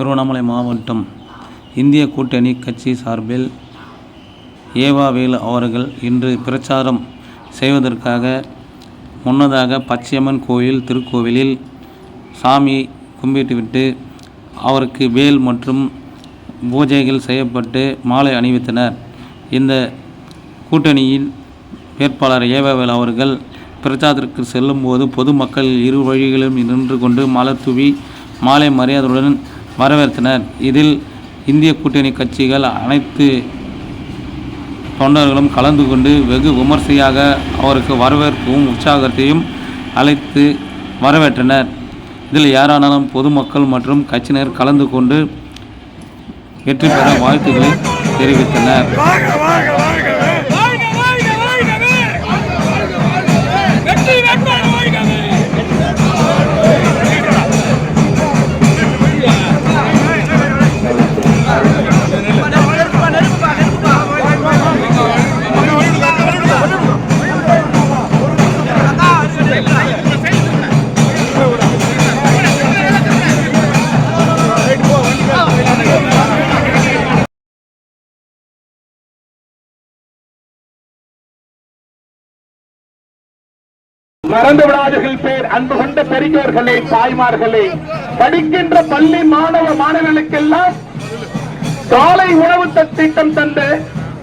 திருவண்ணாமலை மாவட்டம் இந்திய கூட்டணி கட்சி சார்பில் ஏவாவேலு அவர்கள் இன்று பிரச்சாரம் செய்வதற்காக முன்னதாக பச்சையம்மன் கோயில் திருக்கோவிலில் சாமி கும்பிட்டுவிட்டு அவருக்கு வேல் மற்றும் பூஜைகள் செய்யப்பட்டு மாலை அணிவித்தனர். இந்த கூட்டணியின் வேட்பாளர் ஏவாவேலு அவர்கள் பிரச்சாரத்திற்கு செல்லும்போது பொதுமக்கள் இரு வழிகளிலும் நின்று கொண்டு மலர் தூவி மாலை மரியாதையுடன் வரவேற்றனர். இதில் இந்திய கூட்டணி கட்சிகள் அனைத்து தொண்டர்களும் கலந்து கொண்டு வெகு விமர்சையாக அவருக்கு வரவேற்பும் உற்சாகத்தையும் அழைத்து வரவேற்றனர். இதில் யாரானாலும் பொதுமக்கள் மற்றும் கட்சியினர் கலந்து கொண்டு வெற்றி பெற வாழ்த்துக்களை தெரிவித்தனர். மறந்து விடாதீர்கள் பேர் அன்பு கொண்ட பெரியோர்களே, தாய்மார்களே, படிக்கின்ற பள்ளி மாணவ மாணவர்களுக்கெல்லாம் காலை உணவு திட்டம் தந்த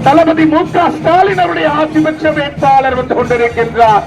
தளபதி மு க ஸ்டாலின் அவருடைய ஆட்சி பெற்ற வேட்பாளர் வந்து கொண்டிருக்கின்றார்.